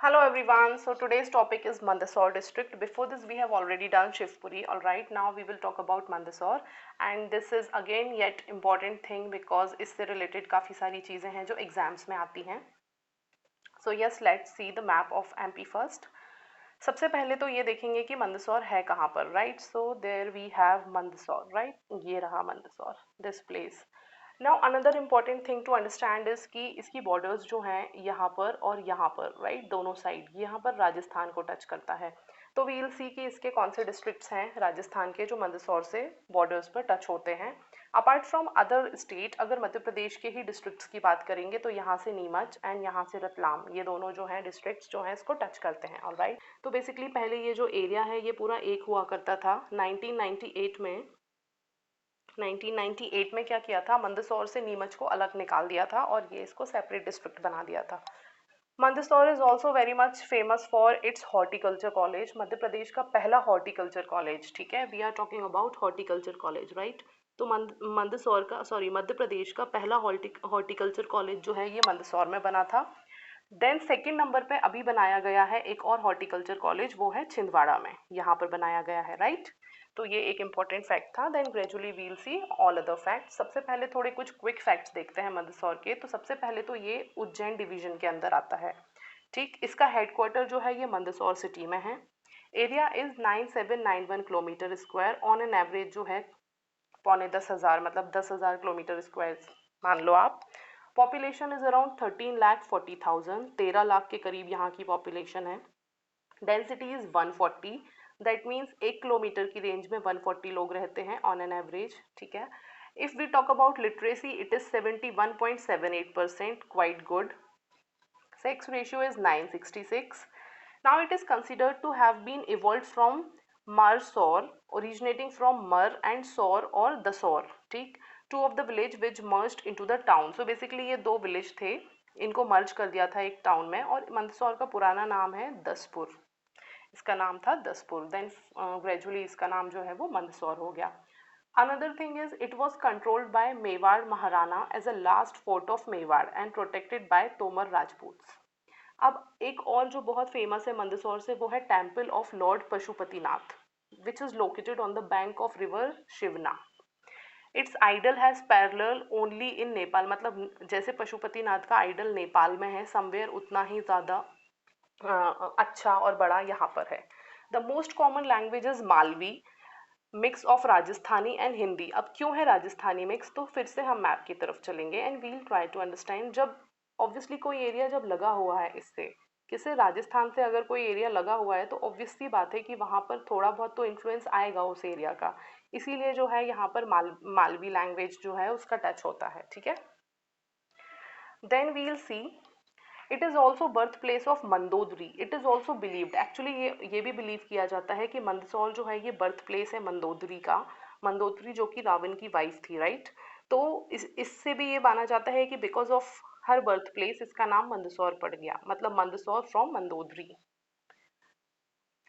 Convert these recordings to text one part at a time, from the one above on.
Hello everyone. So today's topic is Mandsaur district. Before this we have already done Shivpuri. All right, now we will talk about Mandsaur and this is again yet important thing because इससे related काफ़ी सारी चीज़ें हैं जो exams में आती हैं. So yes, let's see the map of MP first. सबसे पहले तो ये देखेंगे कि मंदसौर है कहाँ पर, right. So there we have Mandsaur, right. ये रहा Mandsaur, this place. Now another important thing to understand is कि इसकी बॉर्डर्स जो हैं यहाँ पर और यहाँ पर, राइट, दोनों साइड यहाँ पर राजस्थान को टच करता है. तो वी विल सी कि इसके कौन से डिस्ट्रिक्ट्स हैं राजस्थान के जो मंदसौर से बॉर्डर्स पर टच होते हैं. अपार्ट फ्रॉम अदर स्टेट, अगर मध्य प्रदेश के ही डिस्ट्रिक्ट्स की बात करेंगे तो यहाँ से नीमच एंड यहाँ से रतलाम, ये दोनों जो हैं डिस्ट्रिक्ट्स जो हैं इसको टच करते हैं. ऑलराइट. तो बेसिकली पहले ये जो एरिया है ये पूरा एक हुआ करता था. 1998 में क्या किया था, मंदसौर से नीमच को अलग निकाल दिया था और ये इसको सेपरेट डिस्ट्रिक्ट बना दिया था. Mandsaur is also very much famous for its horticulture college. Madhya Pradesh का पहला हॉर्टिकल्चर कॉलेज, ठीक है, we are talking about horticulture college, right. तो मंदसौर का, सॉरी, मध्य प्रदेश का पहला हॉर्टिकल्चर कॉलेज जो है ये मंदसौर में बना था. देन सेकंड नंबर पे अभी बनाया गया है एक और हॉर्टिकल्चर कॉलेज, वो है छिंदवाड़ा में, यहाँ पर बनाया गया है, राइट. तो ये एक इंपॉर्टेंट फैक्ट था. Then gradually we'll see all other facts. सबसे पहले थोड़े कुछ क्विक फैक्ट्स देखते हैं मंदसौर के. तो सबसे पहले तो ये उज्जैन डिवीजन के अंदर आता है, ठीक. इसका हेडक्वार्टर जो है ये मंदसौर सिटी में है. Area is 9791 kilometre square. On an average जो है 9,10,000, मतलब 10,000 किलोमीटर स्क्वायर मान लो आप. पॉपुलेशन इज अराउंड 13,40,000, 13 लाख के करीब यहाँ की पॉपुलेशन है. Density is 140, that means 1 kilometre की रेंज में 140 लोग रहते हैं ऑन एन एवरेज, ठीक है. If we talk about literacy, it is 71.78%, quite good. Sex ratio is 966. Now it is considered to have been evolved from Mar-Saur, originating from Mar and Saur or Dasaur, ठीक. Two of the village which merged into the town. So basically ये दो village थे, इनको मर्ज कर दिया था एक town में, और मंदसौर का पुराना नाम है दसपुर. इसका नाम था दसपुर. देन ग्रेजुअली इसका नाम जो है वो मंदसौर हो गया. Another thing is it was controlled by Mewar Maharana as a last fort of Mewar and protected by Tomar Rajputs. अब एक और जो बहुत फेमस है मंदसौर से वो है temple of Lord Pashupatinath, which is located on the bank of river Shivna. Its idol has parallel only in Nepal, मतलब जैसे पशुपतिनाथ का आइडल नेपाल में है समवेयर, उतना ही ज़्यादा अच्छा और बड़ा यहाँ पर है. The most common language is Malvi, mix of Rajasthani and Hindi. अब क्यों है राजस्थानी मिक्स, तो फिर से हम मैप की तरफ चलेंगे and we'll try to understand. जब ऑब्वियसली कोई एरिया जब लगा हुआ है इससे, किसे, राजस्थान से अगर कोई एरिया लगा हुआ है तो ऑब्वियसली बात है कि वहाँ पर थोड़ा बहुत तो इन्फ्लुएंस आएगा उस एरिया का. इसीलिए जो है यहाँ पर मालवी लैंग्वेज जो है उसका टच होता है, ठीक है. Then we'll see it is also birth place of Mandodari. It is also believed, actually ये भी बिलीव किया जाता है कि मंदसौर जो है ये बर्थ प्लेस है मंदोदरी का. मंदोदरी जो कि रावण की वाइफ थी, राइट. तो इससे भी ये माना जाता है कि because of her birth place इसका नाम मंदसौर पड़ गया, मतलब Mandsaur from Mandodari.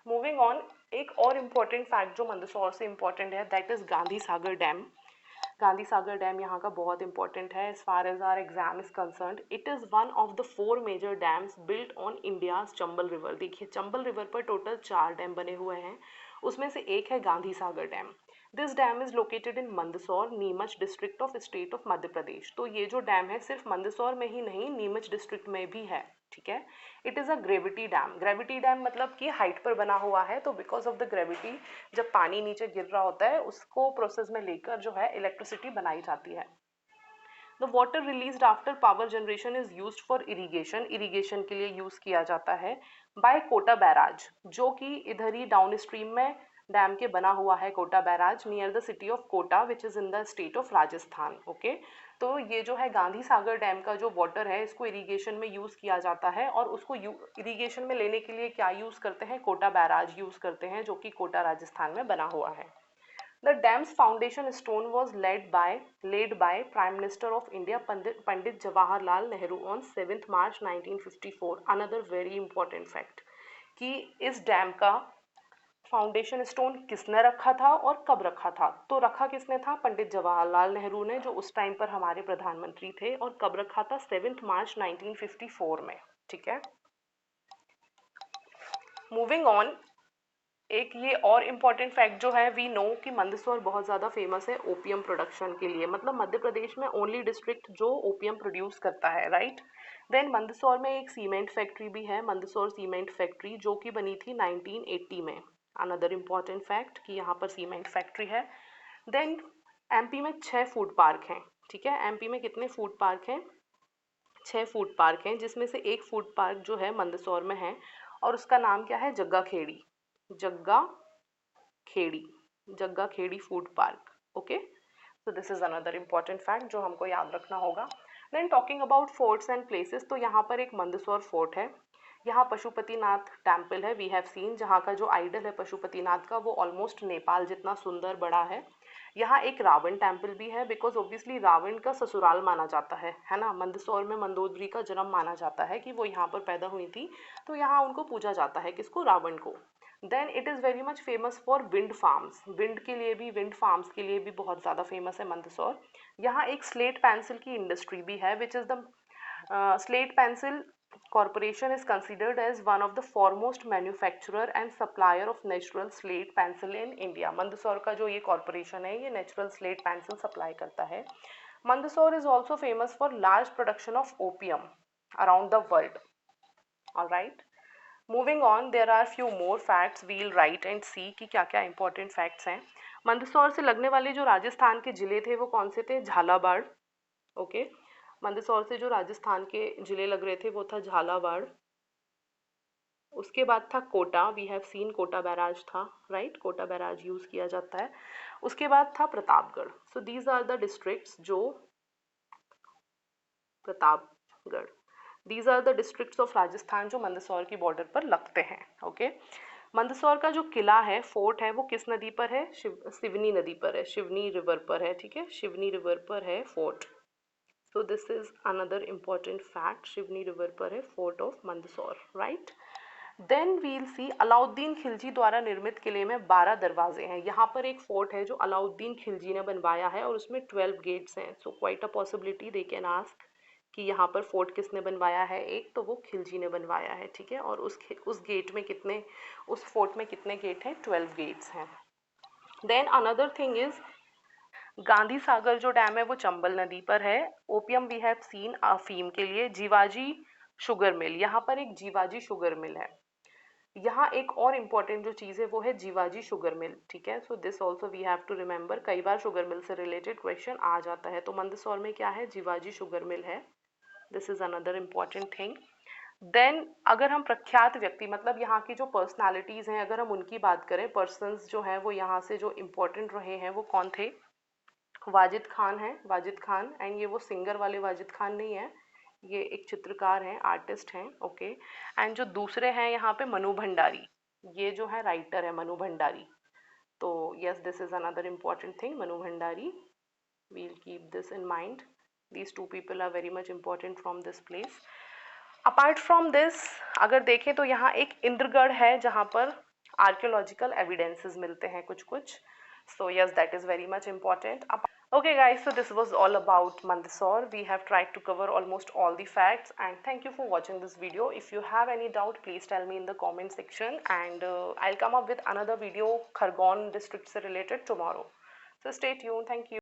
Moving on, एक और इम्पॉर्टेंट फैक्ट जो मंदसौर से इम्पॉर्टेंट है that is Gandhi Sagar dam. Gandhi Sagar dam यहाँ का बहुत इंपॉर्टेंट है as far as our exam is concerned. It is one of the 4 major dams built on India's Chambal river. देखिए चंबल रिवर पर टोटल 4 डैम बने हुए हैं, उसमें से एक है Gandhi Sagar dam. This dam is located in Mandsaur, Neemuch district of state of Madhya Pradesh. तो ये जो डैम है सिर्फ मंदसौर में ही नहीं, नीमच डिस्ट्रिक्ट में भी है, ठीक है. It is a gravity dam. Gravity dam मतलब कि हाइट पर बना हुआ है, तो बिकॉज ऑफ द ग्रेविटी जब पानी नीचे गिर रहा होता है उसको प्रोसेस में लेकर जो है इलेक्ट्रिसिटी बनाई जाती है. The water released after power generation is used for irrigation. Irrigation के लिए यूज़ किया जाता है बाय कोटा बैराज, जो कि इधर ही डाउन स्ट्रीम में डैम के बना हुआ है. Kota barrage near the city of Kota which is in the state of Rajasthan, okay. तो ये जो है गांधी सागर डैम का जो वाटर है इसको इरीगेशन में यूज़ किया जाता है, और उसको इरीगेशन में लेने के लिए क्या यूज़ करते हैं, कोटा बैराज यूज़ करते हैं जो कि कोटा राजस्थान में बना हुआ है. The dam's foundation stone was laid by Prime Minister of India Pandit Jawaharlal Nehru on 7th March 1954. Another very important fact कि इस डैम का फाउंडेशन स्टोन किसने रखा था और कब रखा था. तो रखा किसने था, पंडित जवाहरलाल नेहरू ने, जो उस टाइम पर हमारे प्रधानमंत्री थे. और कब रखा था, 7 मार्च 1954 में, ठीक है. मूविंग ऑन, एक ये और इम्पॉर्टेंट फैक्ट जो है, वी नो कि मंदसौर बहुत ज़्यादा फेमस है ओपियम प्रोडक्शन के लिए, मतलब मध्य प्रदेश में ओनली डिस्ट्रिक्ट जो ओपियम प्रोड्यूस करता है, राइट। देन मंदसौर में एक सीमेंट फैक्ट्री भी है, मंदसौर सीमेंट फैक्ट्री, जो कि बनी थी 1980 में। अनदर इम्पॉर्टेंट फैक्ट कि यहाँ पर सीमेंट फैक्ट्री है। देन एमपी में 6 फूड पार्क हैं, ठीक है। एमपी में कितने फूड पार्क हैं? 6 फूड पार्क हैं, जिसमें से एक फूड पार्क जो है मंदसौर में है, और उसका नाम क्या है? Jagga Khedi. Jagga Khedi, Jagga Khedi food park. Okay, so this is another important fact जो हमको याद रखना होगा। Then talking about forts and places, तो यहाँ पर एक मंदसौर फोर्ट है, यहाँ पशुपतिनाथ टेम्पल है, वी हैव सीन, जहाँ का जो आइडल है पशुपतिनाथ का वो ऑलमोस्ट नेपाल जितना सुंदर बड़ा है। यहाँ एक रावण टेम्पल भी है, बिकॉज ऑब्वियसली रावण का ससुराल माना जाता है ना। मंदसौर में मंदोदरी का जन्म माना जाता है कि वो यहाँ पर पैदा हुई थी, तो यहाँ उनको पूजा जाता है, किसको? रावण को। Then it is very much famous for wind farms, wind के लिए भी, विंड फार्म्स के लिए भी बहुत ज़्यादा फेमस है मंदसौर। यहाँ एक स्लेट पेंसिल की इंडस्ट्री भी है, which is the slate pencil corporation is considered as one of the foremost manufacturer and supplier of natural slate pencil in India। Mandsaur का जो ये कॉरपोरेशन है, ये नेचुरल स्लेट पेंसिल सप्लाई करता है। Mandsaur is also famous for large production of opium around the world. Alright, moving on, there are few more facts, we'll write and see कि क्या क्या इंपॉर्टेंट फैक्ट्स हैं। मंदसौर से लगने वाले जो राजस्थान के जिले थे वो कौन से थे? झालावाड़। ओके, मंदसौर से जो राजस्थान के जिले लग रहे थे वो था झालावाड़। उसके बाद था Kota, we have seen Kota barrage था, राइट, कोटा बैराज यूज किया जाता है। उसके बाद था Pratapgarh. So these are the districts जो Pratapgarh, these are the districts of Rajasthan जो मंदसौर की बॉर्डर पर लगते हैं। ओके, मंदसौर का जो किला है, फोर्ट है, वो किस नदी पर है? सिवनी नदी पर है, शिवनी रिवर पर है, ठीक है, शिवनी रिवर पर है fort. So this is another important fact, Shivni river पर है fort of Mandsaur, right. Then we'll see, Alauddin Khilji द्वारा निर्मित किले में 12 दरवाजे हैं। यहाँ पर एक फोर्ट है जो अलाउद्दीन खिलजी ने बनवाया है और उसमें 12 गेट्स हैं। So quite a possibility they can ask कि यहाँ पर फोर्ट किसने बनवाया है? एक तो वो खिलजी ने बनवाया है, ठीक है। और उस गेट में कितने, उस फोर्ट में कितने गेट हैं? 12 गेट्स हैं। Then another thing is, Gandhi Sagar जो डैम है वो चंबल नदी पर है। ओपियम वी हैव सीन, अफीम के लिए। जीवाजी शुगर मिल, यहाँ पर एक जीवाजी शुगर मिल है। यहाँ एक और इम्पॉर्टेंट जो चीज़ है वो है जीवाजी शुगर मिल, ठीक है। So this also we have to remember, कई बार शुगर मिल से रिलेटेड क्वेश्चन आ जाता है। तो मंदसौर में क्या है? जीवाजी शुगर मिल है। This is another important thing. Then अगर हम प्रख्यात व्यक्ति, मतलब यहाँ की जो पर्सनालिटीज़ हैं, अगर हम उनकी बात करें, पर्सनस जो हैं वो यहाँ से जो इम्पोर्टेंट रहे हैं वो कौन थे? वाजिद खान है, वाजिद खान, एंड ये वो सिंगर वाले वाजिद खान नहीं है, ये एक चित्रकार हैं, आर्टिस्ट हैं। ओके, एंड जो दूसरे हैं यहाँ पे मनु भंडारी, ये जो है राइटर है मनु भंडारी। तो yes, this is another important thing, Mannu Bhandari, we'll keep this in mind. These two people are very much important from this place. Apart from this, अगर देखें तो यहाँ एक इंद्रगढ़ है जहाँ पर आर्कियोलॉजिकल एविडेंसेस मिलते हैं कुछ कुछ। So yes, that is very much important. Okay guys, so this was all about Mandsaur. We have tried to cover almost all the facts, and thank you for watching this video. If you have any doubt, please tell me in the comment section, and I'll come up with another video Khargone district se related tomorrow. So stay tuned. Thank you.